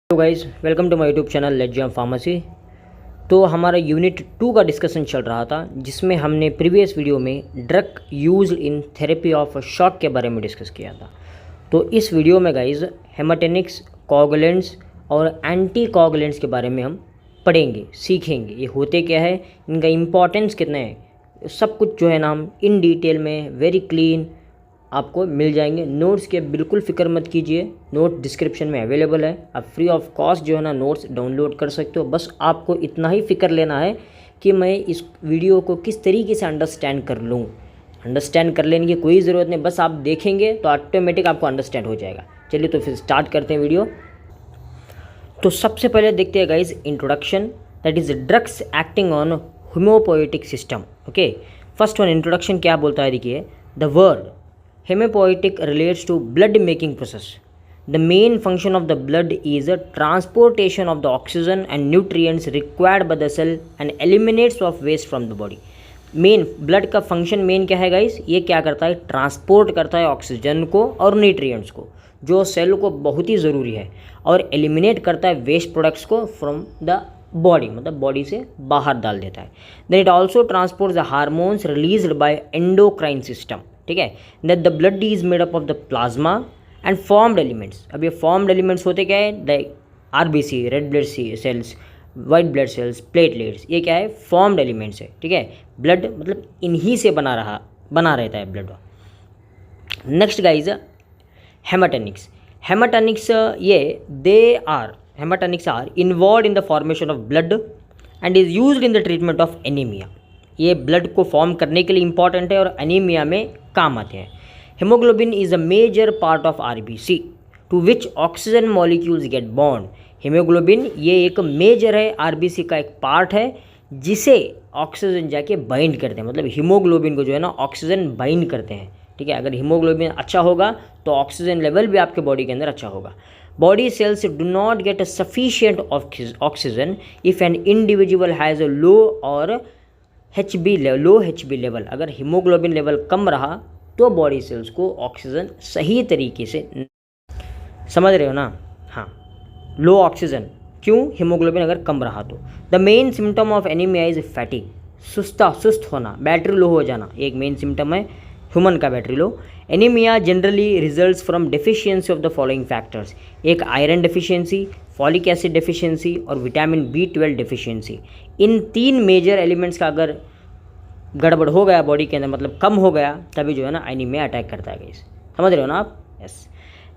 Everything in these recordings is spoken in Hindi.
Hello guys, welcome to my YouTube channel let's join pharmacy. तो हमारा यूनिट 2 का डिस्कशन चल रहा था, जिसमें हमने प्रीवियस वीडियो में drug use in therapy of shock के बारे में डिस्कस किया था। तो इस वीडियो में गाइस हेमाटेनिक्स, कोगुलेंट्स और एंटी कोगुलेंट्स के बारे में हम पढ़ेंगे, सीखेंगे। ये होते क्या है, इनका इम्पोर्टेंस कितना है, सब कुछ जो है ना हम इन डिटेल में वेरी क्लीन आपको मिल जाएंगे। नोट्स के बिल्कुल फ़िक्र मत कीजिए, नोट डिस्क्रिप्शन में अवेलेबल है। आप फ्री ऑफ कॉस्ट जो है ना नोट्स डाउनलोड कर सकते हो। बस आपको इतना ही फ़िक्र लेना है कि मैं इस वीडियो को किस तरीके से अंडरस्टैंड कर लूँ। अंडरस्टैंड कर लेने की कोई ज़रूरत नहीं, बस आप देखेंगे तो ऑटोमेटिक आपको अंडरस्टैंड हो जाएगा। चलिए तो फिर स्टार्ट करते हैं वीडियो। तो सबसे पहले देखते हैं guys introduction, that is drugs acting on haemopoietic system. Okay, first one introduction क्या बोलता है, देखिए the word haemopoietic relates to blood making process. The main function of the blood is a transportation of the oxygen and nutrients required by the cell and eliminates of waste from the body. Main blood का फंक्शन मेन क्या है गाइस, ये क्या करता है, ट्रांसपोर्ट करता है ऑक्सीजन को और न्यूट्रिएंट्स को, जो सेल को बहुत ही ज़रूरी है, और एलिमिनेट करता है वेस्ट प्रोडक्ट्स को फ्रॉम द बॉडी, मतलब बॉडी से बाहर डाल देता है। Then it also transport the hormones released by endocrine system. ठीक है, that the blood is made up of the plasma and formed elements. अब ये फॉर्म्ड एलिमेंट्स होते क्या है, the RBC, red blood cells, white blood cells, platelets, ये क्या है, फॉर्म्ड एलिमेंट्स है। ठीक है, ब्लड मतलब इन्हीं से बना रहता है blood. Next guys haematinics. Haematinics haematinics are involved in the formation of blood and is used in the treatment of anaemia. ये ब्लड को फॉर्म करने के लिए इंपॉर्टेंट है और एनीमिया में काम आते हैं। Haemoglobin is a major part of RBC to which oxygen molecules get bond. Haemoglobin ये एक मेजर है, आरबीसी का एक पार्ट है, जिसे ऑक्सीजन जाके बाइंड करते हैं, मतलब हीमोग्लोबिन को जो है ना ऑक्सीजन बाइंड करते हैं। ठीक है, अगर हीमोग्लोबिन अच्छा होगा तो ऑक्सीजन लेवल भी आपके बॉडी के अंदर अच्छा होगा। Body cells do not get a sufficient oxygen if an individual has a low और लो एच बी लेवल। अगर हीमोग्लोबिन लेवल कम रहा तो बॉडी सेल्स को ऑक्सीजन सही तरीके से, समझ रहे हो ना, हाँ, लो ऑक्सीजन क्यों, हीमोग्लोबिन अगर कम रहा तो। The main symptom of anaemia is fatigue, सुस्त होना, बैटरी लो हो जाना, एक मेन सिम्टम है ह्यूमन का battery low. Anaemia generally results from deficiency of the following factors, एक iron deficiency, folic acid deficiency और विटामिन B12 डेफिशिएंसी। इन तीन मेजर एलिमेंट्स का अगर गड़बड़ हो गया बॉडी के अंदर, मतलब कम हो गया, तभी जो है ना एनीमिया अटैक करता है गाइस। समझ रहे हो ना आप, यस।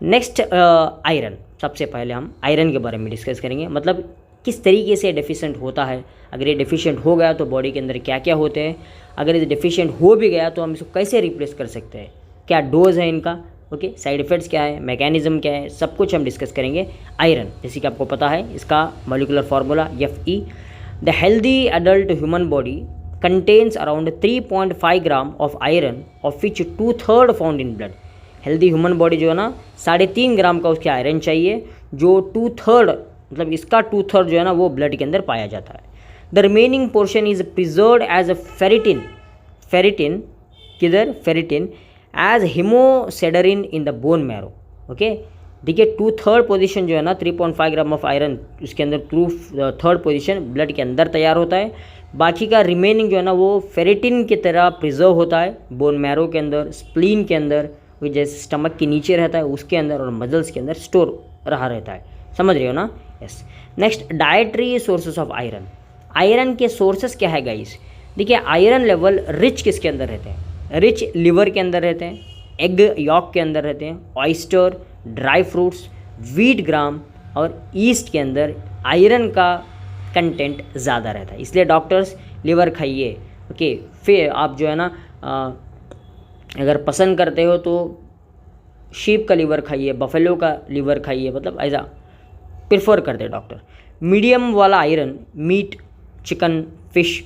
नेक्स्ट आयरन, सबसे पहले हम आयरन के बारे में डिस्कस करेंगे, मतलब किस तरीके से डेफिशिएंट होता है। अगर ये डेफिशिएंट हो गया तो बॉडी के अंदर क्या क्या होते हैं, अगर ये डेफिशिएंट हो भी गया तो हम इसको कैसे रिप्लेस कर सकते हैं, क्या डोज है इनका, ओके, साइड इफेक्ट्स क्या है, मैकेनिज्म क्या है, सब कुछ हम डिस्कस करेंगे। आयरन, जैसे कि आपको पता है इसका molecular formula Fe। The healthy adult human body contains around 3.5 gram of iron, of which 2/3 found in blood. Healthy human body जो है ना 3.5 ग्राम का उसके आयरन चाहिए, जो 2/3 मतलब इसका 2/3 जो है ना वो ब्लड के अंदर पाया जाता है। The remaining portion is preserved as a ferritin, किधर, ferritin as haemosiderin in the bone marrow. Okay, देखिए 2/3 पोजीशन जो है ना 3.5 ग्राम ऑफ आयरन, उसके अंदर 2/3 पोजीशन ब्लड के अंदर तैयार होता है, बाकी का रिमेनिंग जो है ना वो फेरिटिन की तरह प्रिजर्व होता है बोन मैरो के अंदर, स्प्लीन के अंदर, जैसे स्टमक के नीचे रहता है उसके अंदर, और मजल्स के अंदर स्टोर रहा रहता है। समझ रहे हो ना, yes. Next dietary sources of iron. Iron के सोर्सेस क्या है गाइस, देखिए आयरन लेवल रिच किसके अंदर रहते हैं, रिच लिवर के अंदर रहते हैं, एग यॉक के अंदर रहते हैं, ऑयस्टर, ड्राई फ्रूट्स, व्हीट ग्राम और ईस्ट के अंदर आयरन का कंटेंट ज़्यादा रहता है। इसलिए डॉक्टर्स लिवर खाइए। ओके, फिर आप जो है ना अगर पसंद करते हो तो शीप का लिवर खाइए, बफेलो का लिवर खाइए, मतलब ऐसा प्रेफर करते हैं डॉक्टर। मीडियम वाला iron meat, chicken, fish,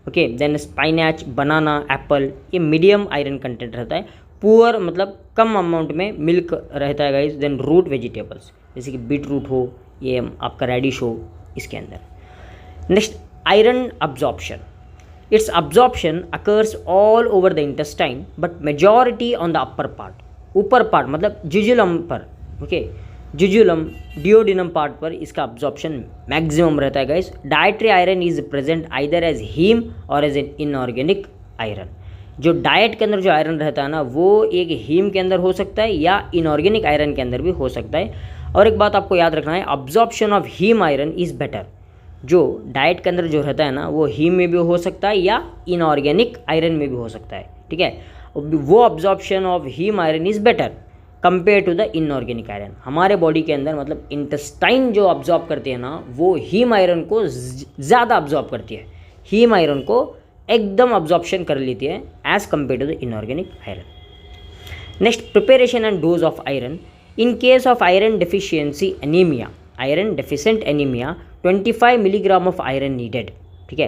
okay, then spinach, banana, apple, ये मीडियम आयरन कंटेंट रहता है। पुअर मतलब कम अमाउंट में मिल्क रहता है गाइस। देन रूट वेजिटेबल्स, जैसे कि बीट रूट हो, ये आपका रेडिश हो, इसके अंदर। Next iron absorption. It's absorption occurs all over the intestine but majority on the upper part. ऊपर पार्ट मतलब जिजुलम पर, ओके, जुजुलम डिओडिनम पार्ट पर इसका अब्जॉर्प्शन मैक्सिमम रहता है guys. Dietary iron is present either as haem और एज एन इनऑर्गेनिक आयरन। जो डाइट के अंदर जो आयरन रहता है ना वो एक हीम के अंदर हो सकता है या इनऑर्गेनिक आयरन के अंदर भी हो सकता है। और एक बात आपको याद रखना है, absorption of haem iron is better. जो डाइट के अंदर जो रहता है ना वो हीम में भी हो सकता है या इनऑर्गेनिक आयरन में भी हो सकता है, ठीक है। वो absorption of haem iron is better compare to the inorganic iron. हमारे बॉडी के अंदर मतलब इंटेस्टाइन जो अब्जॉर्ब करती है ना वो हीम आयरन को ज़्यादा अब्जॉर्ब करती है, हीम आयरन को एकदम अब्जॉर्प्शन कर लेती है as compare to the inorganic iron. Next, preparation and dose of iron. In case of iron deficiency anaemia, iron deficient anaemia, 25 milligram of iron needed, ठीक है,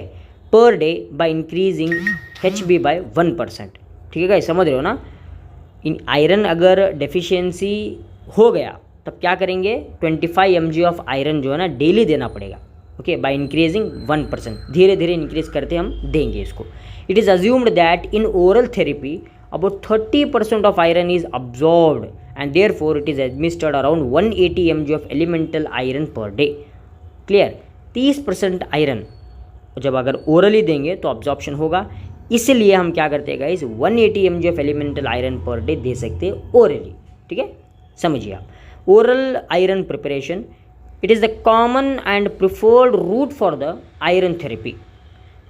per day by increasing HB by 1%, ठीक है गाइस, समझ रहे हो ना। इन आयरन अगर डेफिशिएंसी हो गया तब क्या करेंगे, 25 mg ऑफ आयरन जो है ना डेली देना पड़ेगा, ओके, बाय इंक्रीजिंग 1%, धीरे धीरे इंक्रीज करते हम देंगे इसको। It is assumed that in oral therapy about 30% of iron is absorbed and therefore it is administered around 180 mg of elemental iron per day. Clear, 30% iron जब अगर ओरली देंगे तो अब्जॉर्प्शन होगा, इसलिए हम क्या करते हैं guys, 180 mg of elemental iron per day दे सकते हैं ओरली, ठीक है, समझिए आप। Oral iron preparation, it is the common and preferred route for the iron therapy,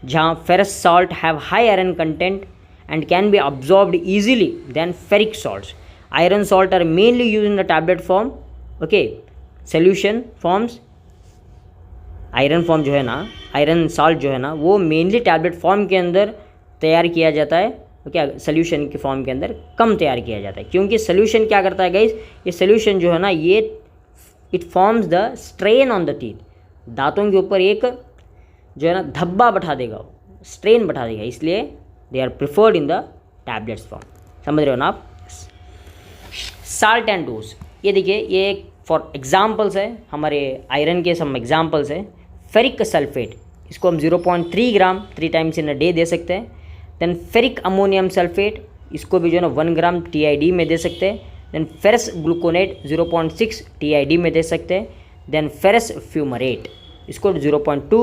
जहाँ ferrous salt have high iron content and can be absorbed easily than ferric salts. Iron salt are mainly used in the tablet form, okay, solution forms. Iron form जो है ना, आयरन साल्ट जो है ना वो मेनली टैबलेट फॉर्म के अंदर तैयार किया जाता है, ओके, सोल्यूशन के फॉर्म के अंदर कम तैयार किया जाता है, क्योंकि सोल्यूशन क्या करता है गाइस, ये सोल्यूशन जो है ना ये it forms the strain on the teeth, दांतों के ऊपर एक जो है ना धब्बा बैठा देगा, स्ट्रेन बैठा देगा, इसलिए they are preferred in the tablets form, समझ रहे हो ना आप। साल्ट एंड डोज, ये देखिए ये फॉर एग्जाम्पल्स है, हमारे आयरन के सम एग्जाम्पल्स हैं। फेरिक सल्फेट, इसको हम 0.3 ग्राम 3 टाइम्स इन अ डे दे सकते हैं। देन फेरिक अमोनियम सल्फेट, इसको भी जो है ना 1 ग्राम TID में दे सकते हैं। देन फेरस ग्लूकोनेट 0.6 TID में दे सकते हैं। देन फेरस फ्यूमरेट, इसको 0.2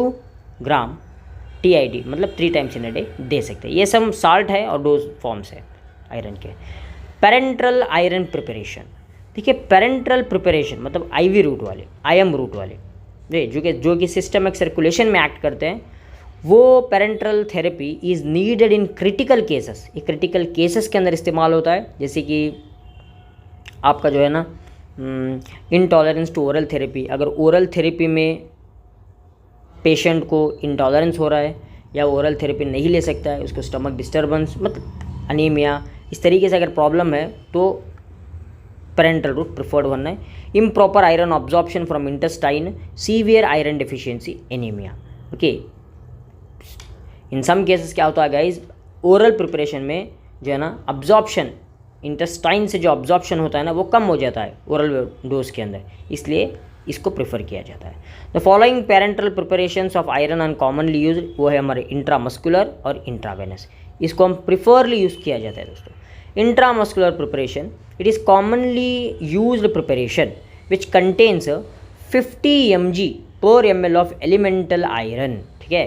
ग्राम TID मतलब 3 टाइम्स इन अ डे दे सकते हैं। ये सब साल्ट है और डोज फॉर्म्स है आयरन के। पेरेंट्रल आयरन प्रिपरेशन, देखिए पेरेंट्रल प्रिपरेशन मतलब IV रूट वाले, IM रूट वाले जो कि सिस्टमिक सर्कुलेशन में एक्ट करते हैं, वो parenteral therapy is needed in critical cases. ये क्रिटिकल केसेस के अंदर इस्तेमाल होता है, जैसे कि आपका जो है ना इंटॉलरेंस टू ओरल थेरेपी, अगर ओरल थेरेपी में पेशेंट को इंटॉलरेंस हो रहा है या ओरल थेरेपी नहीं ले सकता है, उसको स्टमक डिस्टर्बेंस मतलब अनीमिया इस तरीके से अगर प्रॉब्लम है तो पेरेंट्रल रूट प्रिफर्ड बनना है। Improper iron absorption from intestine, severe iron deficiency anaemia, okay. In some cases क्या होता है गाइज, ओरल प्रिपरेशन में जो है ना अब्जॉर्प्शन इंटेस्टाइन से जो अब्जॉर्प्शन होता है ना वो कम हो जाता है ओरल डोज के अंदर, इसलिए इसको प्रेफर किया जाता है। The following parenteral preparations of iron are commonly use, वो है हमारे इंट्रामस्कुलर और इंट्रावेनस, इसको हम प्रिफरली यूज़ किया जाता है दोस्तों। Intramuscular preparation, it is commonly used preparation which contains 50 mg per ml of elemental iron, ठीक है,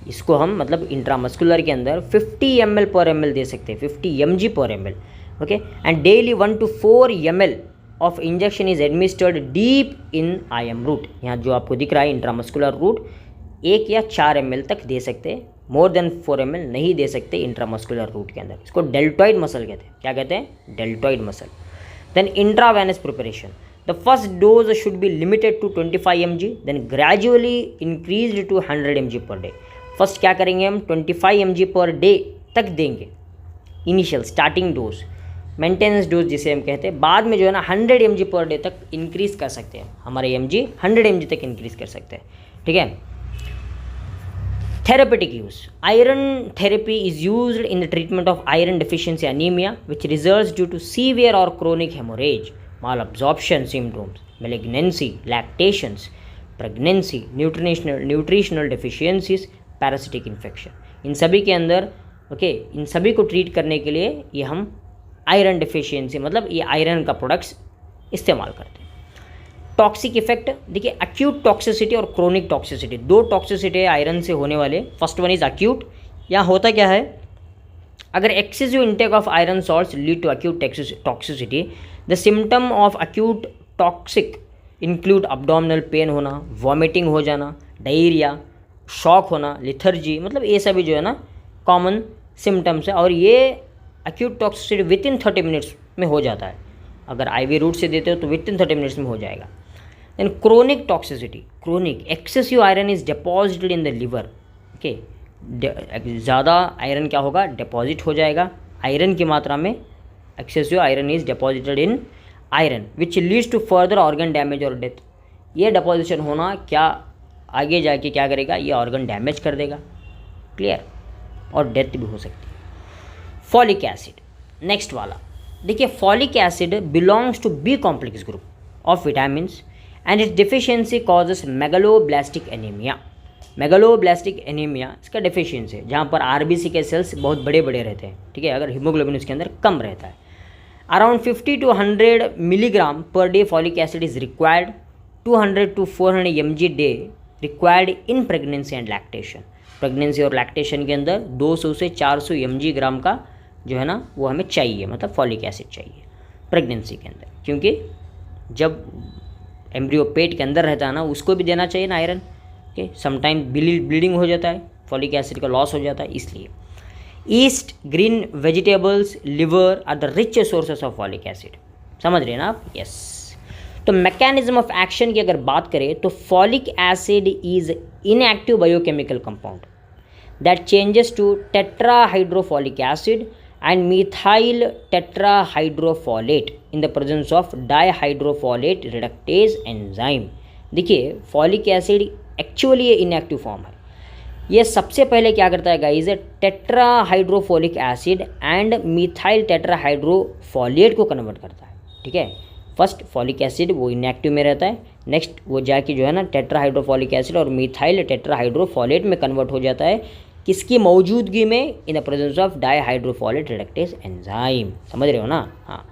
इसको हम मतलब इंट्रामस्कुलर के अंदर 50 ml पर ml दे सकते हैं, 50 mg per ml, okay. And daily 1 to 4 ml of injection is administered deep in IM route, यहाँ जो आपको दिख रहा है इंट्रामस्कुलर रूट 1 या 4 ml तक दे सकते हैं, मोर देन 4 ml नहीं दे सकते इंट्रामस्कुलर रूट के अंदर, इसको डेल्टॉइड मसल कहते हैं। क्या कहते हैं? Deltoid muscle. Then intravenous preparation, the first dose should be limited to 25 mg, then gradually increased to 100 mg पर डे। फर्स्ट क्या करेंगे हम 25 mg पर डे तक देंगे, initial starting dose, maintenance dose जिसे हम कहते हैं, बाद में जो है ना 100 mg पर डे तक इंक्रीज़ कर सकते हैं, हमारे mg 100 mg तक इंक्रीज़ कर सकते हैं, ठीक है। Therapeutic use, iron therapy is used in the treatment of iron deficiency anemia which results due to severe or chronic hemorrhage, malabsorption syndromes, malignancy, lactations, pregnancy, nutritional deficiencies, parasitic infection, इन सभी के अंदर ओके इन सभी को ट्रीट करने के लिए ये हम आयरन डिफिशियंसी मतलब ये आयरन का प्रोडक्ट्स इस्तेमाल करते हैं। टॉक्सिक इफेक्ट देखिए, अक्यूट टॉक्सिसिटी और क्रोनिक टॉक्सिसिटी, दो टॉक्सिसिटी है आयरन से होने वाले। First one is acute. यहाँ होता क्या है, अगर excessive intake of iron salts lead to acute toxicity, the symptom of acute toxic include abdominal pain होना, वॉमिटिंग हो जाना, डायरिया, शॉक होना, लिथर्जी, मतलब ये सभी जो है ना कॉमन सिम्टम्स है। और ये acute toxicity with in 30 minutes में हो जाता है। अगर आईवी रूट से देते हो तो विद इन 30 मिनट्स में हो जाएगा। Then chronic toxicity, chronic excessive iron is deposited in the liver. Okay, ज़्यादा आयरन क्या होगा, डिपॉजिट हो जाएगा आयरन की मात्रा में। Excessive iron is deposited in iron which leads to further organ damage और डेथ। ये डिपॉजिशन होना क्या आगे जाके क्या करेगा, ये ऑर्गन डैमेज कर देगा, क्लियर, और डेथ भी हो सकती है। फॉलिक एसिड, नेक्स्ट वाला देखिए, folic acid belongs to B complex group of vitamins and its deficiency causes megaloblastic anaemia. Megaloblastic anaemia इसका डिफिशियंसी है, जहाँ पर आरबीसी के सेल्स बहुत बड़े बड़े रहते हैं, ठीक है, अगर हीमोग्लोबिन उसके अंदर कम रहता है। Around 50 to 100 milligram per day folic acid is required, 200 to 400 mg day required in pregnancy and lactation. Pregnancy और लैक्टेशन के अंदर 200 से 400 mg ग्राम का जो है ना वो हमें चाहिए, मतलब फॉलिक एसिड चाहिए प्रेगनेंसी के अंदर, क्योंकि जब एम्ब्रियो पेट के अंदर रहता है ना उसको भी देना चाहिए ना आयरन के। समटाइम ब्लीडिंग हो जाता है, फॉलिक एसिड का लॉस हो जाता है, इसलिए। Yeast, green vegetables, liver are the rich sources of folic acid, समझ रहे हैं ना आप, यस। तो मैकेनिज्म ऑफ एक्शन की अगर बात करें तो folic acid is inactive biochemical compound that changes to tetrahydrofolic acid and methyl tetrahydrofolate in the presence of dihydrofolate reductase enzyme। देखिए फॉलिक एसिड एक्चुअली ये इनएक्टिव फॉर्म है। ये सबसे पहले क्या करता है guys, tetrahydrofolic acid and methyl tetrahydrofolate को कन्वर्ट करता है, ठीक है। फर्स्ट फॉलिक एसिड वो इनएक्टिव में रहता है, नेक्स्ट वो जाके जो है ना टेट्राहाइड्रोफॉलिक एसिड और मिथाइल टेट्राहाइड्रोफॉलेट में कन्वर्ट हो जाता है, किसकी मौजूदगी में, in the presence of dihydrofolate reductase enzyme, समझ रहे हो ना, हाँ।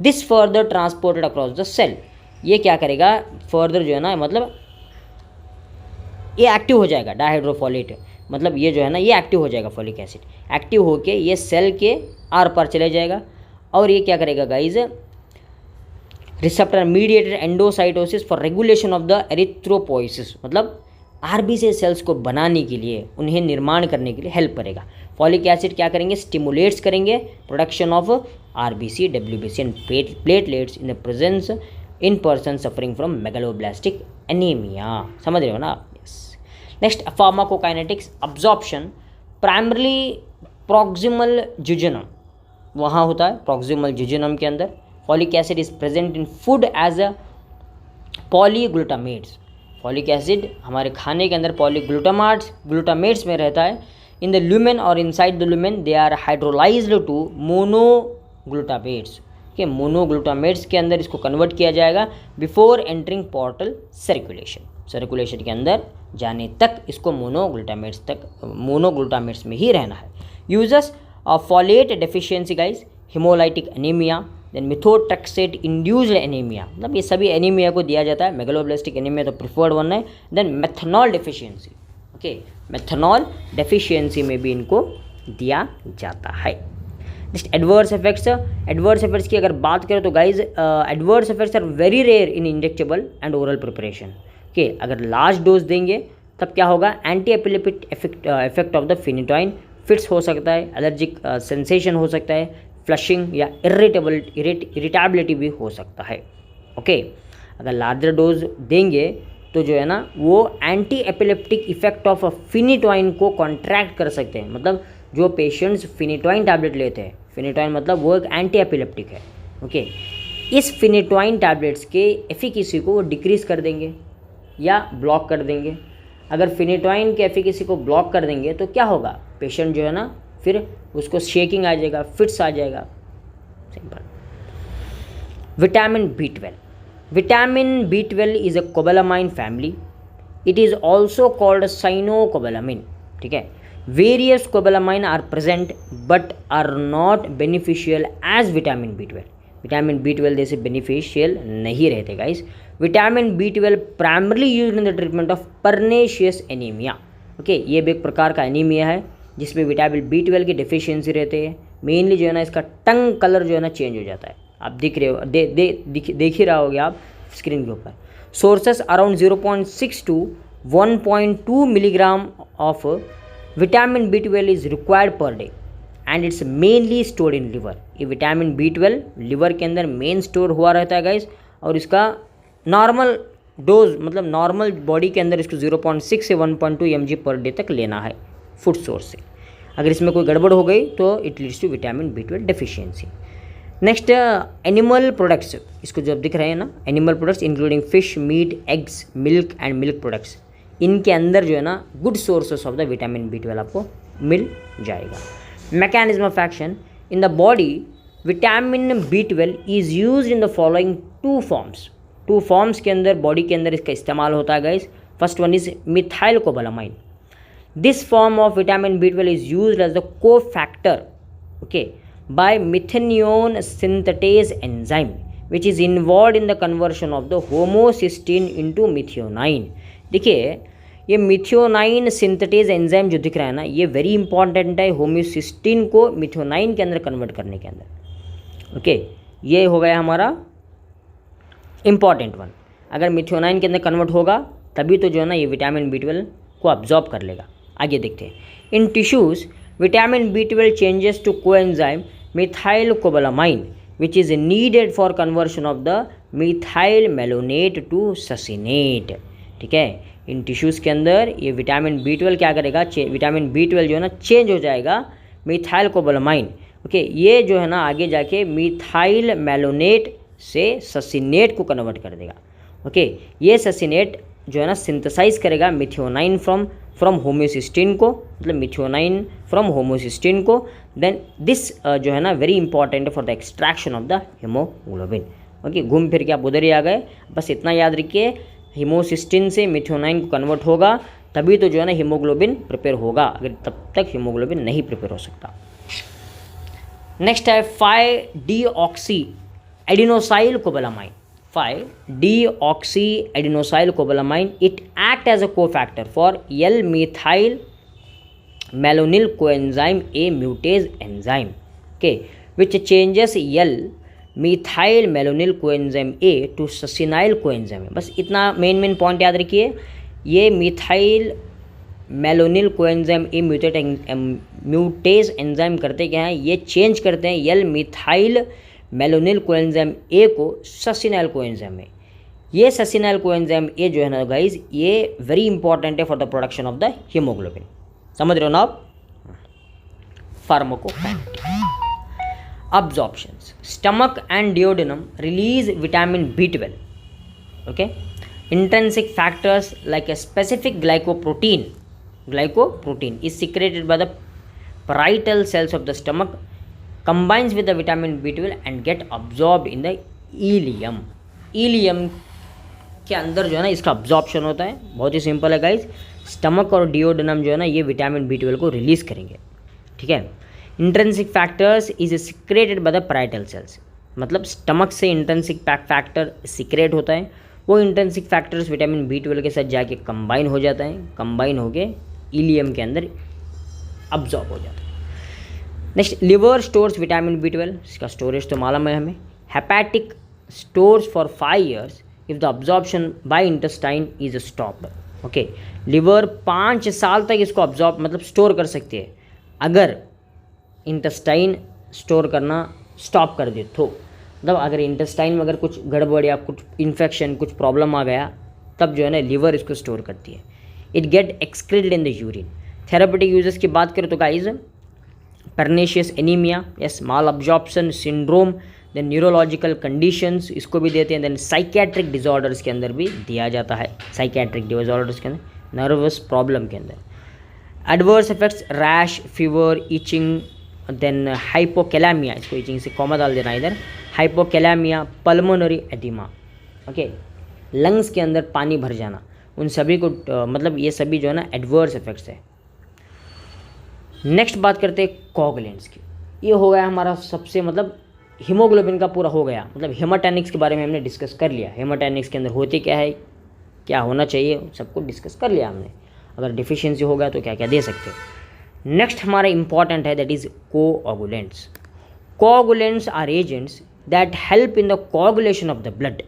This further transported across the cell, ये क्या करेगा फर्दर जो है ना, मतलब ये एक्टिव हो जाएगा डाईहाइड्रोफॉलेट, मतलब ये जो है ना ये एक्टिव हो जाएगा फॉलिक एसिड, एक्टिव होके ये सेल के आर पार चले जाएगा और ये क्या करेगा guys, receptor mediated endocytosis for regulation of the erythropoiesis, मतलब आरबीसी सेल्स को बनाने के लिए, उन्हें निर्माण करने के लिए हेल्प करेगा। फॉलिक एसिड क्या करेंगे, स्टिमुलेट्स करेंगे production of RBC, WBC and platelets in the presence in person suffering from megaloblastic anaemia, समझ रहे हो ना आप, yes. Next pharmacokinetics, absorption primarily proximal jejunum, वहाँ होता है प्रॉक्सिमल जुजिनम के अंदर। Folic acid is present in food as a polyglutamates, folic acid हमारे खाने के अंदर ग्लूटामेट्स में रहता है। इन द ल्यूमेन और inside the lumen they are hydrolysed to monoglutamates, के मोनोग्लूटामेट्स के अंदर इसको कन्वर्ट किया जाएगा बिफोर एंटरिंग पोर्टल सर्कुलेशन के अंदर जाने तक इसको मोनोग्लूटामेट्स में ही रहना है। Users of folate deficiency guys, haemolytic anaemia, then methotrexate induced anaemia, मतलब ये सभी एनीमिया को दिया जाता है। मेगालोब्लास्टिक एनीमिया तो प्रिफर्ड वन है। Then methanol deficiency, okay, methanol deficiency में भी इनको दिया जाता है। नेक्स्ट एडवर्स इफेक्ट्स की अगर बात करें तो guys adverse effects are very rare in injectable and oral preparation, okay. अगर लार्ज डोज देंगे तब क्या होगा, anti epileptic effect of the phenytoin, fits हो सकता है, एलर्जिक सेंसेशन हो सकता है, फ्लशिंग या इरिटेबिलिटी भी हो सकता है, ओके। अगर लार्जर डोज देंगे तो जो है ना वो एंटी एपिलेप्टिक इफेक्ट ऑफ फिनिटॉइन को कॉन्ट्रैक्ट कर सकते हैं। मतलब जो पेशेंट्स फिनिटॉइन टैबलेट लेते हैं, फिनिटॉइन मतलब वो एक एंटी एपिलेप्टिक है, ओके, इस फिनिटॉइन टैबलेट्स के एफिकेसी को वो डिक्रीज कर देंगे या ब्लॉक कर देंगे। अगर फिनिटॉइन के एफिकेसी को ब्लॉक कर देंगे तो क्या होगा, पेशेंट जो है ना फिर उसको शेकिंग आ जाएगा, फिट्स आ जाएगा, simple. Vitamin B12 is a cobalamin family, it is also called cyanocobalamin, ठीक है। Various cobalamin are present but are not beneficial as vitamin B12 जैसे बेनिफिशियल नहीं रहते guys. Vitamin B12 primarily use in the treatment of pernicious anaemia. Okay, ये भी एक प्रकार का एनीमिया है जिसमें विटामिन B12 की डिफिशियंसी रहती है। मेनली जो है ना इसका टंग कलर जो है ना चेंज हो जाता है, आप दिख रहे हो, देख ही रहा होगे आप स्क्रीन के ऊपर। Sources around 0.6 to 1.2 milligram of vitamin B12 is required per day and it's mainly stored in liver. ये विटामिन B12 लिवर के अंदर मेन स्टोर हुआ रहता है गाइस, और इसका नॉर्मल डोज मतलब नॉर्मल बॉडी के अंदर इसको 0.6 से 1.2 mg पर डे तक लेना है फूड सोर्स से। अगर इसमें कोई गड़बड़ हो गई तो it leads to vitamin B12 deficiency. Next animal products, इसको जो आप दिख रहे हैं ना, animal products including fish, meat, eggs, milk and milk products, इनके अंदर जो है ना good sources of the vitamin B12 आपको मिल जाएगा। Mechanism of action in the body, vitamin B12 is used in the following two forms के अंदर बॉडी के अंदर इसका इस्तेमाल होता है guys. First one is methyl cobalamin. This form of vitamin B12 is used as the cofactor, okay, by methanione synthetase enzyme which is involved in the conversion of the homocysteine into methionine। देखिए ये मिथियोनाइन सिंथेटेज एंजाइम जो दिख रहा है ना, ये वेरी इंपॉर्टेंट है होम्योसिस्टीन को मिथियोनाइन के अंदर कन्वर्ट करने के अंदर। ओके, ये हो गया हमारा इंपॉर्टेंट वन। अगर मिथियोनाइन के अंदर कन्वर्ट होगा तभी तो जो है ना ये विटामिन B12 को अब्जॉर्ब कर लेगा। आगे देखते हैं, in tissues vitamin B12 changes to coenzyme methyl cobalamin which is needed for conversion of the methyl malonate to succinate. ठीक है, इन टिश्यूज़ के अंदर ये विटामिन B12 क्या करेगा, विटामिन B12 जो है ना चेंज हो जाएगा मिथाइल कोबालामाइन। ओके, ये जो है ना आगे जाके मिथाइल मेलोनेट से ससिनेट को कन्वर्ट कर देगा। ओके, ये ससिनेट जो है ना सिंथेसाइज करेगा मिथियोनाइन फ्रॉम होम्योसिस्टीन को, मतलब मिथियोनाइन फ्रॉम होम्योसिस्टीन को। देन दिस जो है ना very important for the extraction of the haemoglobin. Okay, घूम फिर के आप उधर ही आ गए, बस इतना याद रखिए, हीमोसिस्टीन से मिथियोनाइन को कन्वर्ट होगा तभी तो जो है ना हीमोग्लोबिन प्रिपेयर होगा, अगर तब तक हीमोग्लोबिन नहीं प्रिपेयर हो सकता। नेक्स्ट है 5-deoxy adenosyl cobalamin. 5-deoxy adenosine cobalamin, it act as a cofactor for L-methyl malonyl coenzyme A mutase enzyme, okay, which changes L-methyl malonyl coenzyme A to succinyl coenzyme। बस इतना मेन पॉइंट याद रखिए, ये methyl malonyl coenzyme A mutase enzyme करते क्या हैं, ये चेंज करते हैं यल मिथाइल मेलोनिल कोएंजाइम ए को ससिनाइल कोएंजाइम में। ये ससिनाइल कोएंजाइम ए जो है ना गाइज, ये वेरी इंपॉर्टेंट है for the production of the haemoglobin. समझ रहे हो ना आप? Pharmacokinetics, absorptions, stomach and duodenum release vitamin B12। Okay, intrinsic factors like a specific glycoprotein is secreted by the parietal cells of the stomach, combines with the vitamin B12 and get absorbed in the ileum। Ileum के अंदर जो है ना इसका अब्जॉर्प्शन होता है, बहुत ही सिंपल है गाइज। स्टमक और डियोडेनम जो है ना ये विटामिन B12 को रिलीज करेंगे। ठीक है, intrinsic factors is secreted by the parietal cells, मतलब स्टमक से इंट्रेंसिक फैक्टर सिक्रेट होता है, वो इंट्रेंसिक फैक्टर्स विटामिन B12 के साथ जाके कंबाइन हो जाता है, कंबाइन होके इलियम के अंदर अब्जॉर्ब हो जाता है। Next, liver stores vitamin B12, इसका स्टोरेज तो मालूम है हमें। Hepatic stores for 5 years if the absorption by intestine is stopped. Okay, liver 5 साल तक इसको अब्जॉर्ब मतलब स्टोर कर सकती है अगर इंटेस्टाइन स्टोर करना स्टॉप कर दे तो, मतलब अगर इंटेस्टाइन में अगर कुछ गड़बड़ या कुछ इन्फेक्शन कुछ प्रॉब्लम आ गया तब जो है ना लिवर इसको स्टोर करती है। It get excreted in the urine. Therapeutic uses की बात करें तो guys, pernicious anaemia, yes, malabsorption syndrome, then neurological conditions इसको भी देते हैं, देन साइकेट्रिक डिजॉर्डर्स के अंदर भी दिया जाता है, साइकेट्रिक डिजॉर्डर्स के अंदर, नर्वस प्रॉब्लम के अंदर। Adverse effects, rash, fever, itching, then hypokalaemia, इसको इचिंग से कॉमा डाल देना इधर, hypokalaemia, pulmonary oedema, okay, lungs के अंदर पानी भर जाना, उन सभी को मतलब ये सभी जो है ना एडवर्स इफेक्ट्स है। नेक्स्ट बात करते हैं कोगुलेंट्स की। ये हो गया हमारा सबसे मतलब हीमोग्लोबिन का पूरा हो गया, मतलब हेमाटोनिक्स के बारे में हमने डिस्कस कर लिया, हेमाटोनिक्स के अंदर होते क्या है, क्या होना चाहिए, सबको डिस्कस कर लिया हमने। अगर डिफिशियंसी हो गया तो क्या क्या दे सकते हैं। नेक्स्ट हमारा इंपॉर्टेंट है that is coagulants. Coagulants are agents that help in the coagulation of the blood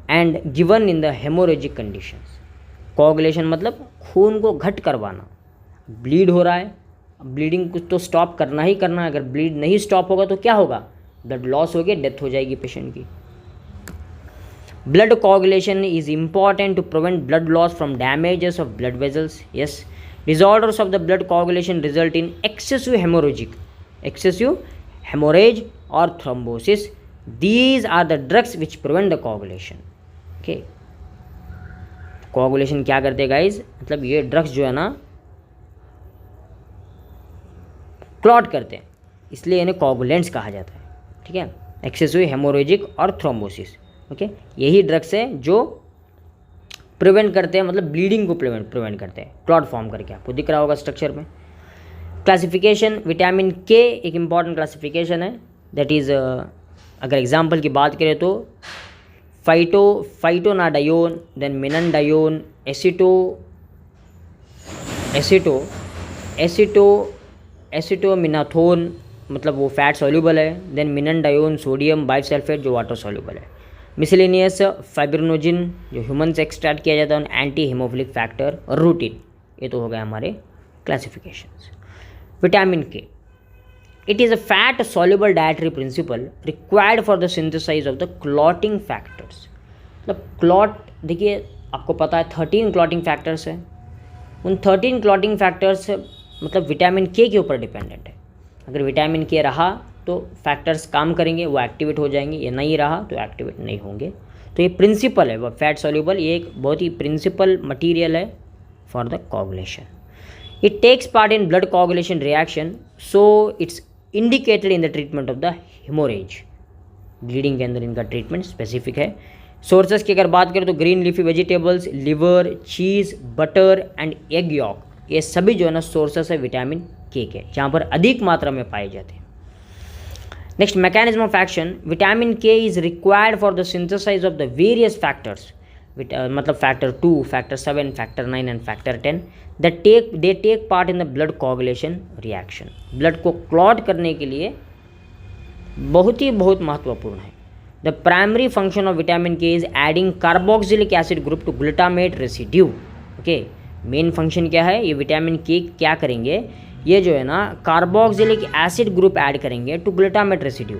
and given in the haemorrhagic conditions. Coagulation मतलब खून को घट करवाना, ब्लीड हो रहा है, ब्लीडिंग कुछ तो स्टॉप करना ही करना है, अगर ब्लीड नहीं स्टॉप होगा तो क्या होगा, ब्लड लॉस हो गया, डेथ हो जाएगी पेशेंट की। Blood coagulation is important to prevent blood loss from damages of blood vessels. Yes, disorders of the blood coagulation result in excessive hemorrhage or thrombosis. These are the drugs which prevent the coagulation. Okay, coagulation क्या करते हैं गाइज, मतलब ये ड्रग्स जो है ना क्लॉट करते हैं, इसलिए इन्हें कोगुलेंट्स कहा जाता है। ठीक है, एक्सेसिव हेमोरेजिक और थ्रोम्बोसिस। ओके, यही ड्रग्स है जो प्रिवेंट करते हैं, मतलब ब्लीडिंग को प्रिवेंट करते हैं, क्लॉट फॉर्म करके। आपको दिख रहा होगा स्ट्रक्चर में। क्लासिफिकेशन, विटामिन के एक इम्पॉर्टेंट क्लासिफिकेशन है, दैट इज़ अगर एग्जांपल की बात करें तो फाइटोनाडायोन, देन मिननडायोन, एसिटोमिनाथोन, मतलब वो फैट सॉल्यूबल है, देन मिननडायोन सोडियम बाइसल्फेट जो वाटर सॉल्यूबल है। मिसलेनियस फाइब्रिनोजिन जो ह्यूमन से एक्सट्रैक्ट किया जाता है, एंटी हीमोफिलिक फैक्टर और रूटीन। ये तो हो गए हमारे classifications. Vitamin K, it is a fat soluble dietary principle required for the synthesise of the clotting factors. मतलब क्लॉट, देखिए आपको पता है 13 क्लॉटिंग फैक्टर्स हैं, उन 13 क्लॉटिंग फैक्टर्स मतलब विटामिन के ऊपर डिपेंडेंट है। अगर विटामिन के रहा तो फैक्टर्स काम करेंगे, वो एक्टिवेट हो जाएंगे, ये नहीं रहा तो एक्टिवेट नहीं होंगे। तो ये प्रिंसिपल है, वो फैट सॉल्युबल, ये एक बहुत ही प्रिंसिपल मटेरियल है for the coagulation. It takes part in blood coagulation reaction, so it's indicated in the treatment of the haemorrhage. Bleeding के अंदर इनका ट्रीटमेंट स्पेसिफिक है। सोर्सेस की अगर बात करें तो green leafy vegetables, liver, cheese, butter and egg York, ये सभी जो है ना सोर्सेस है विटामिन के, जहाँ पर अधिक मात्रा में पाए जाते हैं। Next, mechanism of action, vitamin K is required for the synthesise of the various factors, मतलब factor 2, factor 7, factor 9 and factor 10 they take part in the blood coagulation reaction. Blood को क्लॉट करने के लिए बहुत महत्वपूर्ण है। The primary function of vitamin K is adding carboxylic acid group to glutamate residue. Okay, main function क्या है, ये विटामिन के क्या करेंगे, ये जो है ना कार्बोक्सिलिक एसिड ग्रुप ऐड करेंगे टू ग्लूटामेट रेसिड्यू।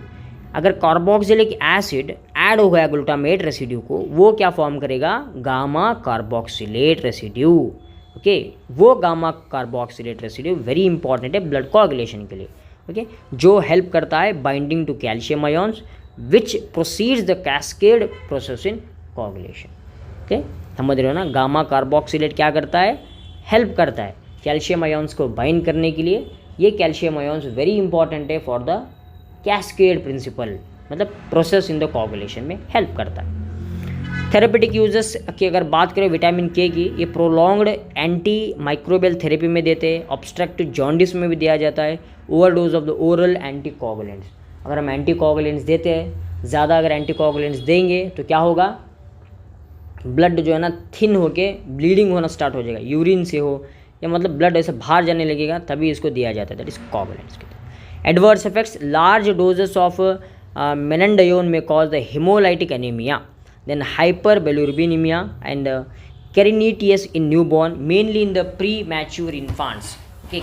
अगर कार्बोक्सिलिक एसिड ऐड हो गया ग्लूटामेट रेसिड्यू को, वो क्या फॉर्म करेगा, गामा कार्बोक्सिलेट रेसिड्यू। ओके, वो gamma carboxylate residue very important है ब्लड कोगुलेशन के लिए। ओके, जो हेल्प करता है binding to calcium ions which proceeds the cascade process in coagulation. Okay, समझ रहे हो ना, गामा कार्बोक्सिलेट क्या करता है, हेल्प करता है कैल्शियम आयॉन्स को बाइंड करने के लिए। ये कैल्शियम आयॉन्स वेरी इंपॉर्टेंट है फॉर द कैस्केड प्रिंसिपल, मतलब प्रोसेस इन द कोगुलेशन में हेल्प करता है। थेरेपेटिक यूजेस की अगर बात करें विटामिन के की, ये प्रोलॉन्ग्ड एंटी माइक्रोबियल थेरेपी में देते हैं, ऑब्स्ट्रक्टिव जॉन्डिस में भी दिया जाता है, overdose of the oral anti coagulants. अगर हम एंटी कोगुलेंट्स देते हैं, ज़्यादा अगर एंटी कोगुलेंट्स देंगे तो क्या होगा, ब्लड जो है ना थिन होके ब्लीडिंग होना स्टार्ट हो जाएगा, यूरिन से हो या मतलब ब्लड ऐसे बाहर जाने लगेगा, तभी इसको दिया जाता है, that is coagulants. Adverse effects, large doses of menadione may cause the haemolytic anaemia, then hyperbilirubinaemia and kernicterus in newborn, mainly in the premature infants. Okay,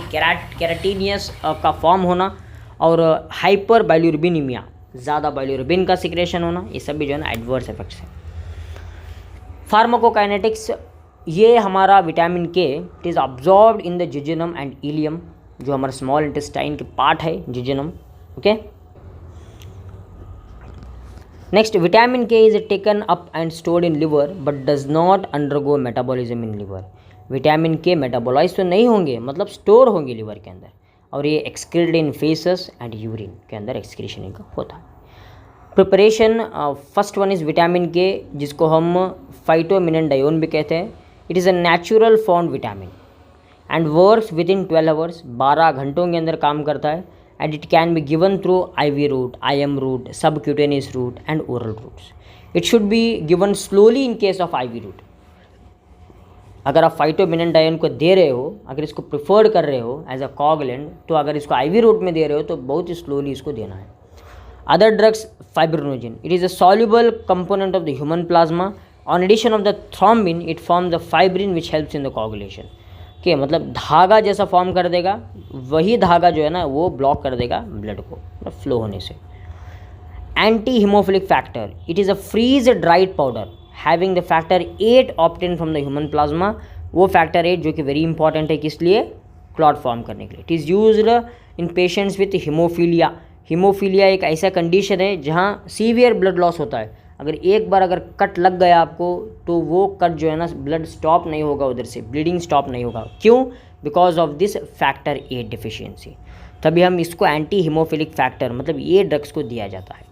kernicterus का फॉर्म होना और हाइपर बिलिरुबिनेमिया, ज़्यादा बिलिरुबिन का सिक्रेशन होना, ये सब भी जो है ना एडवर्स इफेक्ट्स हैं। फार्माकोकाइनेटिक्स, ये हमारा vitamin K it is absorbed in the jejunum and ileum, जो हमारा स्मॉल इंटेस्टाइन के पार्ट है jejunum. Okay, next, vitamin K is taken up and stored in liver but does not undergo metabolism in liver. Vitamin K metabolise तो नहीं होंगे, मतलब स्टोर होंगे लिवर के अंदर, और ये excreted in faces and urine के अंदर एक्सक्रीशन इनका होता है। Preparation, first one is vitamin के, जिसको हम फाइटोमिननडायोन भी कहते हैं। It is a natural form vitamin and works with in 12 hours, 12 घंटों के अंदर काम करता है। and it can be given through IV route, IM route, subcutaneous route and oral routes. It should be given slowly in case of IV route. अगर आप फाइटोबिनेंडाइन को दे रहे हो, अगर इसको प्रिफर्ड कर रहे हो एज अ कॉगुलेंट, तो अगर इसको IV रूट में दे रहे हो तो बहुत ही स्लोली इसको देना है. Other drugs, fibrinogen, it is a soluble component of the human plasma. On addition of the thrombin it form the fibrin which helps in the coagulation. के मतलब धागा जैसा फॉर्म कर देगा, वही धागा जो है ना वो ब्लॉक कर देगा ब्लड को मतलब फ्लो होने से. Anti haemophilic factor, it is a freeze dried powder having the factor 8 obtain from the human plasma. वो फैक्टर 8 जो कि वेरी इंपॉर्टेंट है, किस लिए? क्लॉट फॉर्म करने के लिए. It is used in patients with haemophilia. Haemophilia एक ऐसा कंडीशन है जहाँ सीवियर ब्लड लॉस होता है. अगर एक बार अगर कट लग गया आपको तो वो कट जो है ना ब्लड स्टॉप नहीं होगा, उधर से ब्लीडिंग स्टॉप नहीं होगा. क्यों? Because of this factor 8 deficiency. तभी हम इसको एंटी हीमोफिलिक फैक्टर मतलब ये ड्रग्स को दिया जाता है.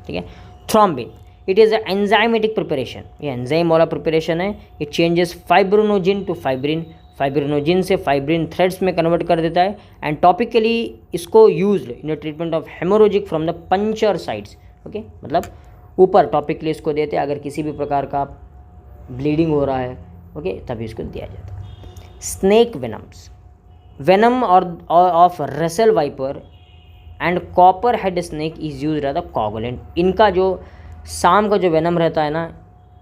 ठीक है. Thrombin, it is a enzymatic preparation. ये एंजाइम वाला प्रिपरेशन है. It changes fibrinogen to fibrin. Fibrinogen से फाइब्रिन थ्रेड्स में कन्वर्ट कर देता है. एंड टॉपिकली इसको used in the treatment of haemorrhagic from the puncture sides. Okay, मतलब ऊपर टॉपिकली इसको देते हैं अगर किसी भी प्रकार का ब्लीडिंग हो रहा है. ओके, तभी इसको दिया जाता है. स्नेक वेनम्स, वेनम और of Russell viper and copperhead snake is use as a coagulant. इनका जो सांप का जो वेनम रहता है ना,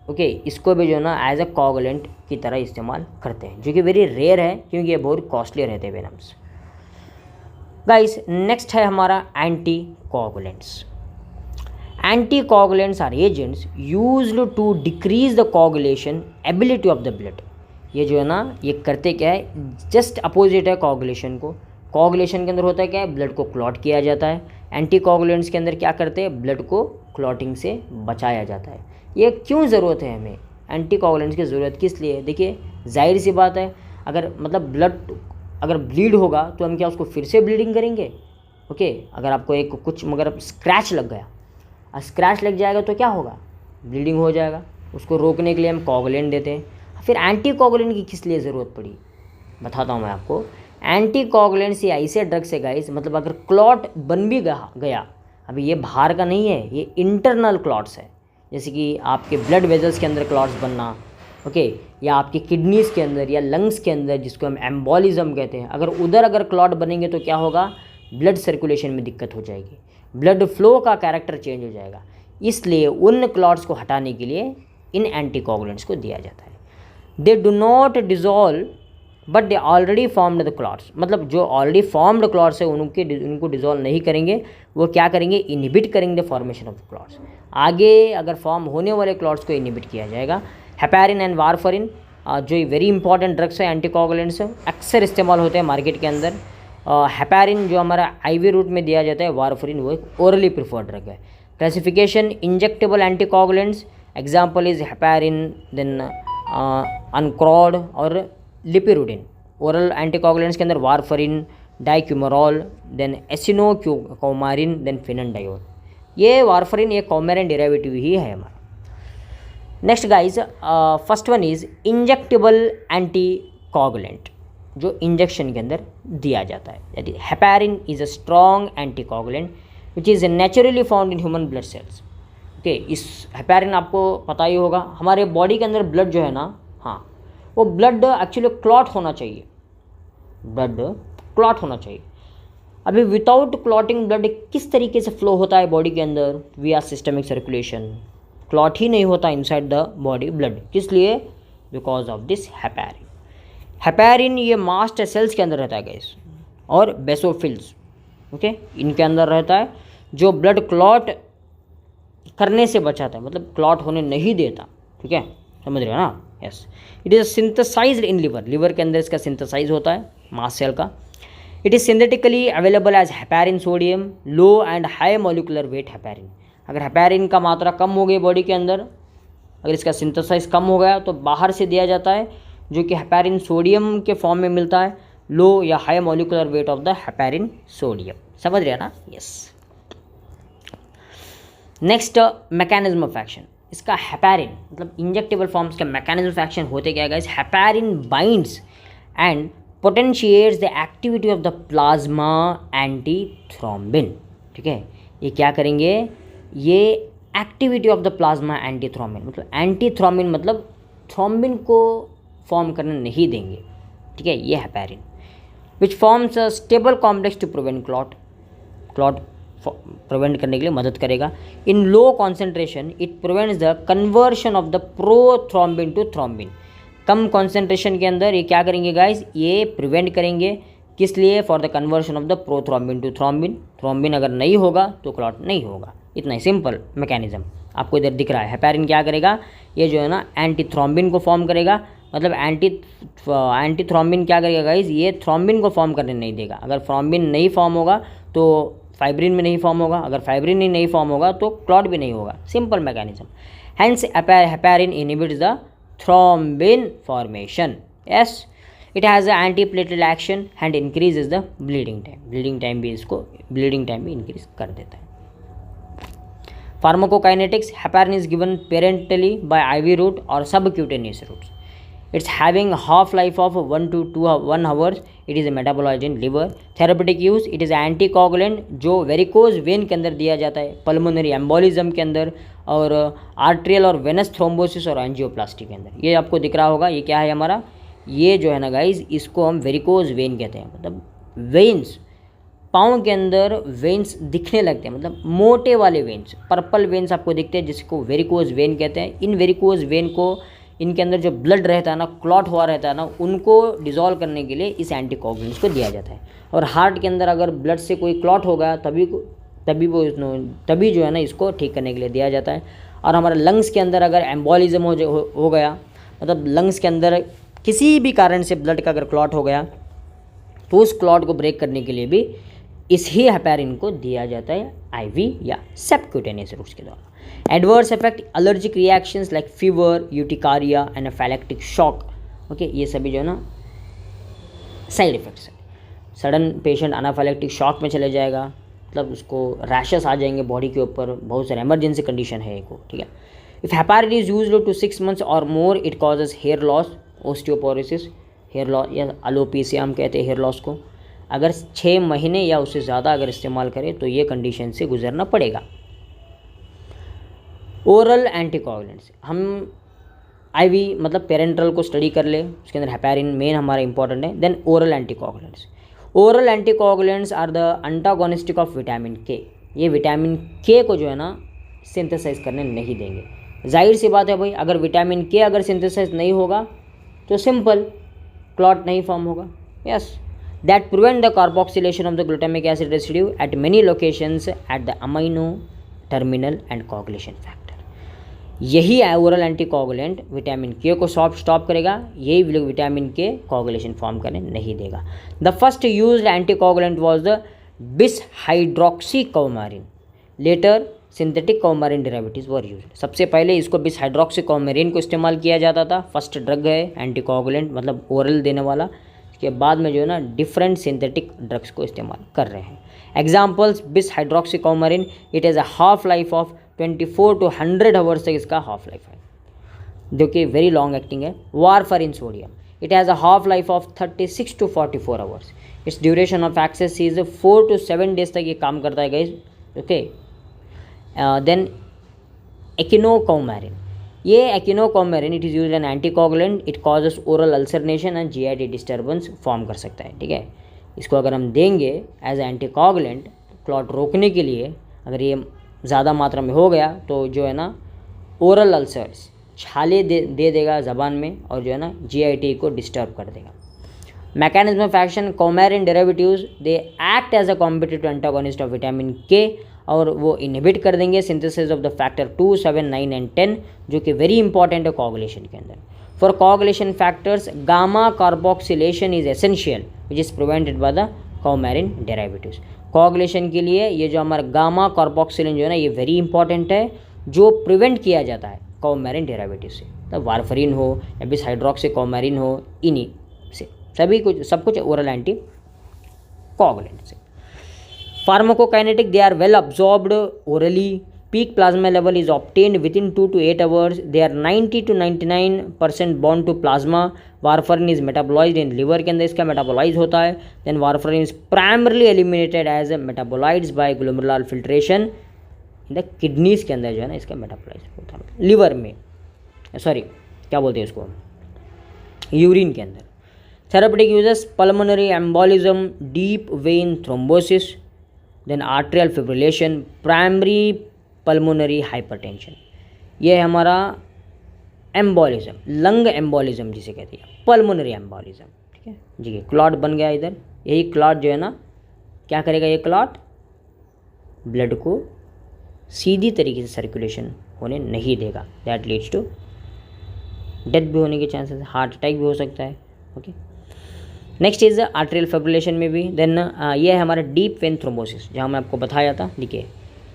ओके, इसको भी जो है ना एज अ कोगुलेंट की तरह इस्तेमाल करते हैं, जो कि वेरी रेयर है क्योंकि ये बहुत कॉस्टली रहते हैं वेनम्स. गाइस, नेक्स्ट है हमारा anti coagulants. Anticoagulants are agents used to decrease the coagulation ability of the blood. ये जो है ना ये करते क्या है, जस्ट अपोजिट है कोगुलेशन को. कोगुलेशन के अंदर होता है क्या है, ब्लड को क्लॉट किया जाता है. एंटीकोगुलेंट्स के अंदर क्या करते हैं, ब्लड को क्लॉटिंग से बचाया जाता है. ये क्यों ज़रूरत है हमें एंटीकोगुलेंट्स की ज़रूरत किस लिए? देखिए, जाहिर सी बात है, अगर मतलब ब्लड अगर ब्लीड होगा तो हम क्या उसको फिर से ब्लीडिंग करेंगे? ओके, अगर आपको एक कुछ मगर स्क्रैच लग गया, स्क्रैच लग जाएगा तो क्या होगा, ब्लीडिंग हो जाएगा. उसको रोकने के लिए हम कोगुलेंट देते हैं. फिर एंटी कोगुलेंट की किस लिए ज़रूरत पड़ी, बताता हूँ मैं आपको. एंटी कोगुलेंट्स ये ऐसे ड्रग्स है गाइस, मतलब अगर क्लॉट बन भी गया, अभी ये बाहर का नहीं है, ये इंटरनल क्लॉट्स है. जैसे कि आपके ब्लड वेजल्स के अंदर क्लॉट्स बनना, ओके, या आपकी किडनीज़ के अंदर या लंग्स के अंदर जिसको हम एम्बोलिज्म कहते हैं, अगर उधर अगर क्लॉट बनेंगे तो क्या होगा, ब्लड सर्कुलेशन में दिक्कत हो जाएगी, ब्लड फ्लो का कैरेक्टर चेंज हो जाएगा. इसलिए उन क्लॉट्स को हटाने के लिए इन एंटीकोगुलेंट्स को दिया जाता है. They do not dissolve but they already formed the clots. मतलब जो ऑलरेडी फॉर्म्ड क्लॉट्स है उनको डिजॉल्व नहीं करेंगे, वो क्या करेंगे, इनहिबिट करेंगे द फॉर्मेशन ऑफ क्लॉट्स. आगे अगर फॉर्म होने वाले क्लॉट्स को इनहिबिट किया जाएगा. हेपारिन एंड वारफरिन जो वेरी इंपॉर्टेंट ड्रग्स है, एंटीकोगुलेंट्स अक्सर इस्तेमाल होते हैं मार्केट के अंदर. हेपारिन जो हमारा IV रूट में दिया जाता है, वारफरिन वो एक ओरली प्रिफर्ड ड्रग है. Classification, injectable anticoagulants, example is heparin, then ancrod और लिपिरुडिन. ओरल एंटीकोगुलेंट्स के अंदर warfarin, dicoumarol, then acenocoumarin, then phenindione. ये वारफरिन एक कॉमेरिन डेरिवेटिव ही है हमारा. Next guys, first one is injectable anticoagulant, जो इंजेक्शन के अंदर दिया जाता है. That is heparin is a strong anticoagulant which is naturally found in human blood cells. Okay, इस हेपारिन आपको पता ही होगा, हमारे बॉडी के अंदर ब्लड जो है ना, हाँ, वो ब्लड एक्चुअली क्लॉट होना चाहिए, ब्लड क्लॉट होना चाहिए. अभी विदाउट क्लॉटिंग ब्लड किस तरीके से फ्लो होता है बॉडी के अंदर, विया सिस्टमिक सर्कुलेशन. क्लॉट ही नहीं होता इनसाइड द बॉडी ब्लड. किस लिए? Because of this heparin. Heparin ये मास्ट सेल्स के अंदर रहता है गाइस, और बेसोफिल्स, ओके, इनके अंदर रहता है, जो ब्लड क्लॉट करने से बचाता है, मतलब क्लॉट होने नहीं देता. ठीक है, समझ रहे हो ना? Yes. It is synthesised in liver. Liver के अंदर इसका सिंथेसाइज होता है मास्ट सेल का. It is synthetically available as heparin sodium, low and high molecular weight heparin. अगर हेपारिन का मात्रा कम हो गई बॉडी के अंदर, अगर इसका सिंथेसाइज कम हो गया तो बाहर से दिया जाता है, जो कि हेपारिन सोडियम के फॉर्म में मिलता है, लो या high molecular weight of the heparin sodium. समझ रहे हैं ना? Yes. Next, mechanism of action. इसका हेपारिन मतलब इंजेक्टेबल फॉर्म्स के मैकेनिज्म ऑफ एक्शन होते क्या है guys, heparin binds and potentiates the activity of the plasma antithrombin. ठीक है, ये क्या करेंगे, ये activity of the plasma antithrombin, मतलब एंटीथ्रोम्बिन मतलब थ्रोम्बिन को फॉर्म करने नहीं देंगे। ठीक है, ये heparin which forms a stable complex to prevent clot prevent करने के लिए मदद करेगा। In low concentration it prevents the conversion of the prothrombin to thrombin. कम कॉन्सेंट्रेशन के अंदर ये क्या करेंगे गाइस, ये प्रिवेंट करेंगे, किस लिए, for the conversion of the prothrombin to thrombin. Thrombin अगर नहीं होगा तो क्लॉट नहीं होगा। इतना ही सिंपल मैकेनिज्म आपको इधर दिख रहा है। हेपेरिन क्या करेगा, ये जो है ना एंटी थ्रोम्बिन को फॉर्म करेगा, मतलब एंटी थ्रोम्बिन क्या करेगा गाइस, ये थ्रोम्बिन को फॉर्म करने नहीं देगा। अगर थ्रोम्बिन नहीं फॉर्म होगा तो फाइब्रिन में नहीं फॉर्म होगा, अगर फाइब्रिन ही नहीं फॉर्म होगा तो क्लॉट भी नहीं होगा। Simple mechanism. Hence heparin inhibits the thrombin formation. Yes, it has a antiplatelet action and increases the bleeding time. Bleeding time भी इंक्रीज कर देता है। Pharmacokinetics, heparin is given parenterally by IV route और subcutaneous routes. It's having half-life of 1 to 1 hours. It is a metabolized in liver. Therapeutic use, it is anticoagulant जो वेरिकोज वेन के अंदर दिया जाता है, पल्मोनरी एम्बोलिज्म के अंदर, और आर्ट्रियल और वेनस थ्रोम्बोसिस और एंजियोप्लास्टी के अंदर। ये आपको दिख रहा होगा, ये क्या है हमारा, ये जो है ना गाइज, इसको हम वेरिकोज वेन कहते हैं। मतलब वेन्स, पाँव के अंदर वेन्स दिखने लगते हैं, मतलब मोटे वाले वेन्स, पर्पल वेन्स आपको दिखते हैं, जिसको वेरिकोज वेन कहते हैं। इन वेरिकोज वेन को, इनके अंदर जो ब्लड रहता है ना, क्लॉट हुआ रहता है ना, उनको डिज़ोल्व करने के लिए इस एंटीकोगुलेंट्स को दिया जाता है। और हार्ट के अंदर अगर ब्लड से कोई क्लॉट हो गया तभी जो है ना इसको ठीक करने के लिए दिया जाता है। और हमारे लंग्स के अंदर अगर एम्बोलिज्म हो गया, मतलब लंग्स के अंदर किसी भी कारण से ब्लड का अगर क्लॉट हो गया तो उस क्लॉट को ब्रेक करने के लिए भी इस ही हेपेरिन को दिया जाता है आईवी या सबक्यूटेनियस रूट्स के द्वारा। Adverse effect, allergic reactions like fever, urticaria, anaphylactic shock. Okay, ये सभी जो है ना साइड इफेक्ट्स है। सडन पेशेंट एनाफिलैक्टिक शॉक में चले जाएगा, मतलब उसको रैशेस आ जाएंगे बॉडी के ऊपर, बहुत सारे इमरजेंसी कंडीशन है को। ठीक है, if heparin is used to 6 months और more it causes hair loss, osteoporosis, hair loss या एलोपेशिया हम कहते हैं हेयर लॉस को। अगर 6 महीने या उससे ज़्यादा अगर इस्तेमाल करें तो ये कंडीशन से गुजरना पड़ेगा। ओरल एंटीकोगुलेंट्स, हम आईवी मतलब पेरेंट्रल को स्टडी कर ले, उसके अंदर हेपेरिन मेन हमारा इंपॉर्टेंट है। Then oral anticoagulants, oral anticoagulants are the antagonistic of vitamin K. ये विटामिन के को जो है ना सिंथेसाइज करने नहीं देंगे। जाहिर सी बात है भाई, अगर विटामिन के अगर सिंथेसाइज नहीं होगा तो सिंपल क्लॉट नहीं फॉर्म होगा। Yes, that prevent the carboxylation of the glutamic acid residue eight many locations at the amino terminal and coagulation factor. यही ओरल एंटीकोगुलेंट विटामिन के को स्टॉप करेगा, यही विटामिन के कोगुलेशन फॉर्म करने नहीं देगा। The first used anticoagulant was the bishydroxycoumarin. Later synthetic coumarin derivatives were used. सबसे पहले इसको बिसहाइड्रोक्सीकौमारिन को इस्तेमाल किया जाता था, फर्स्ट ड्रग है एंटीकोगुलेंट मतलब ओरल देने वाला। इसके बाद में जो है ना डिफरेंट सिंथेटिक ड्रग्स को इस्तेमाल कर रहे हैं। Examples, bishydroxycoumarin, it has a half life of 24 to 100 hours तक इसका हाफ लाइफ है, जो कि वेरी लॉन्ग एक्टिंग है। Warfarin sodium, it has a half life of 36 to 44 hours. Its duration of access is 4 to 7 days तक ये काम करता है गाइस। ओके, देन एक्टिनोकौमारिन, ये actinocoumarin it is used an anticoagulant, it causes oral ulceration and GIT disturbance form कर सकता है। ठीक है, इसको अगर हम देंगे एज एंटीकोगुलेंट क्लॉट रोकने के लिए, अगर ये ज़्यादा मात्रा में हो गया तो जो है ना ओरल अल्सर्स, छाले दे देगा ज़बान में, और जो है ना जीआईटी को डिस्टर्ब कर देगा। Mechanism of action, coumarin derivatives they act as a competitive antagonist of vitamin K, और वो इनहिबिट कर देंगे synthesis of the factor 2, 7, 9 and 10, जो कि वेरी इंपॉर्टेंट है कोगुलेशन के अंदर। For coagulation factors gamma carboxylation is essential which is prevented by the coumarin derivatives. Coagulation के लिए ये जो हमारा गामा कार्बोक्सिलिन जो है ना ये वेरी इंपॉर्टेंट है, जो प्रिवेंट किया जाता है कौमारिन डेरिवेटिव से, तो वारफरीन हो या बिसहाइड्रोक्सीकौमारिन हो, इन्हीं से सब कुछ ओरल एंटी कोगुलेंट से। Pharmacokinetic, they are well absorbed orally, Peak plasma level is obtained within 2 to 8 hours. They are 90 to 99% bound to plasma. Warfarin is metabolized in liver के अंदर इसका मेटाबोलाइज होता है. Then warfarin is primarily eliminated as metabolites by glomerular filtration. In the kidneys के अंदर जो है ना इसका मेटाबोलाइज होता है, लिवर में, सॉरी क्या बोलते हैं उसको, यूरिन के अंदर. Therapeutic uses pulmonary embolism, deep vein thrombosis, then atrial fibrillation, primary pulmonary hypertension. ये है हमारा एम्बोलिज्म, लंग एम्बोलिज्म जिसे कहते हैं, पल्मोनरी एम्बोलिज्म. ठीक है जी. क्लॉट बन गया इधर, यही क्लॉट जो है ना क्या करेगा, ये क्लॉट ब्लड को सीधी तरीके से सर्कुलेशन होने नहीं देगा. दैट लीड्स टू डेथ भी होने के चांसेस, हार्ट अटैक भी हो सकता है. Okay. Next is atrial fibrillation में भी. देन ये है हमारा डीप वेन थ्रोम्बोसिस, जहाँ मैं आपको बताया था. देखिए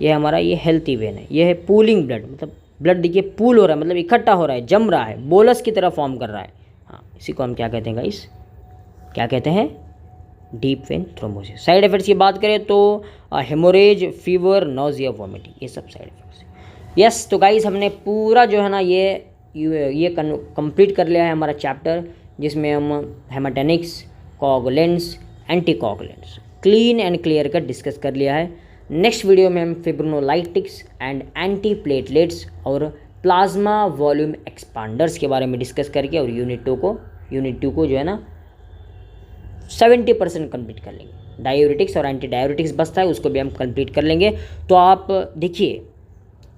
ये हमारा ये हेल्थी वेन है, ये है पूलिंग ब्लड, मतलब ब्लड देखिए पूल हो रहा है, मतलब इकट्ठा हो रहा है, जम रहा है, बोलस की तरह फॉर्म कर रहा है. हाँ, इसी को हम क्या कहते हैं गाइस, क्या कहते हैं, deep vein thrombosis. Side effects की बात करें तो हेमोरेज, फीवर, नोजिया, वॉमिटिंग, ये सब साइड इफेक्ट्स. यस, तो गाइस हमने पूरा जो है ना ये कंप्लीट कर लिया है हमारा चैप्टर, जिसमें हम haematinics, coagulants, anticoagulants clean and clear cut discuss कर लिया है. नेक्स्ट वीडियो में हम फिब्रिनोलाइटिक्स एंड एंटीप्लेटलेट्स और प्लाज्मा वॉल्यूम एक्सपांडर्स के बारे में डिस्कस करके और यूनिट टू को जो है ना 70% कंप्लीट कर लेंगे. डायूरेटिक्स और एंटी डायूरेटिक्स बचता है, उसको भी हम कंप्लीट कर लेंगे. तो आप देखिए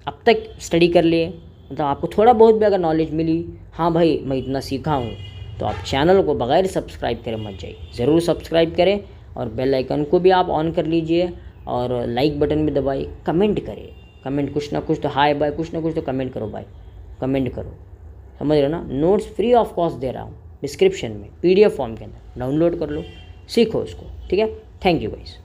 अब तक स्टडी कर लिए, मतलब आपको थोड़ा बहुत भी अगर नॉलेज मिली, हाँ भाई मैं इतना सीखा हूँ, तो आप चैनल को बगैर सब्सक्राइब करे मत जाइए, ज़रूर सब्सक्राइब करें और बेल आइकन को भी आप ऑन कर लीजिए और लाइक बटन भी दबाइए. कमेंट करें, कमेंट कुछ ना कुछ तो, हाय बाय कुछ ना कुछ तो कमेंट करो भाई, कमेंट करो, समझ रहे हो ना. नोट्स फ्री ऑफ कॉस्ट दे रहा हूँ डिस्क्रिप्शन में, PDF फॉर्म के अंदर डाउनलोड कर लो, सीखो उसको. ठीक है, थैंक यू गाइस.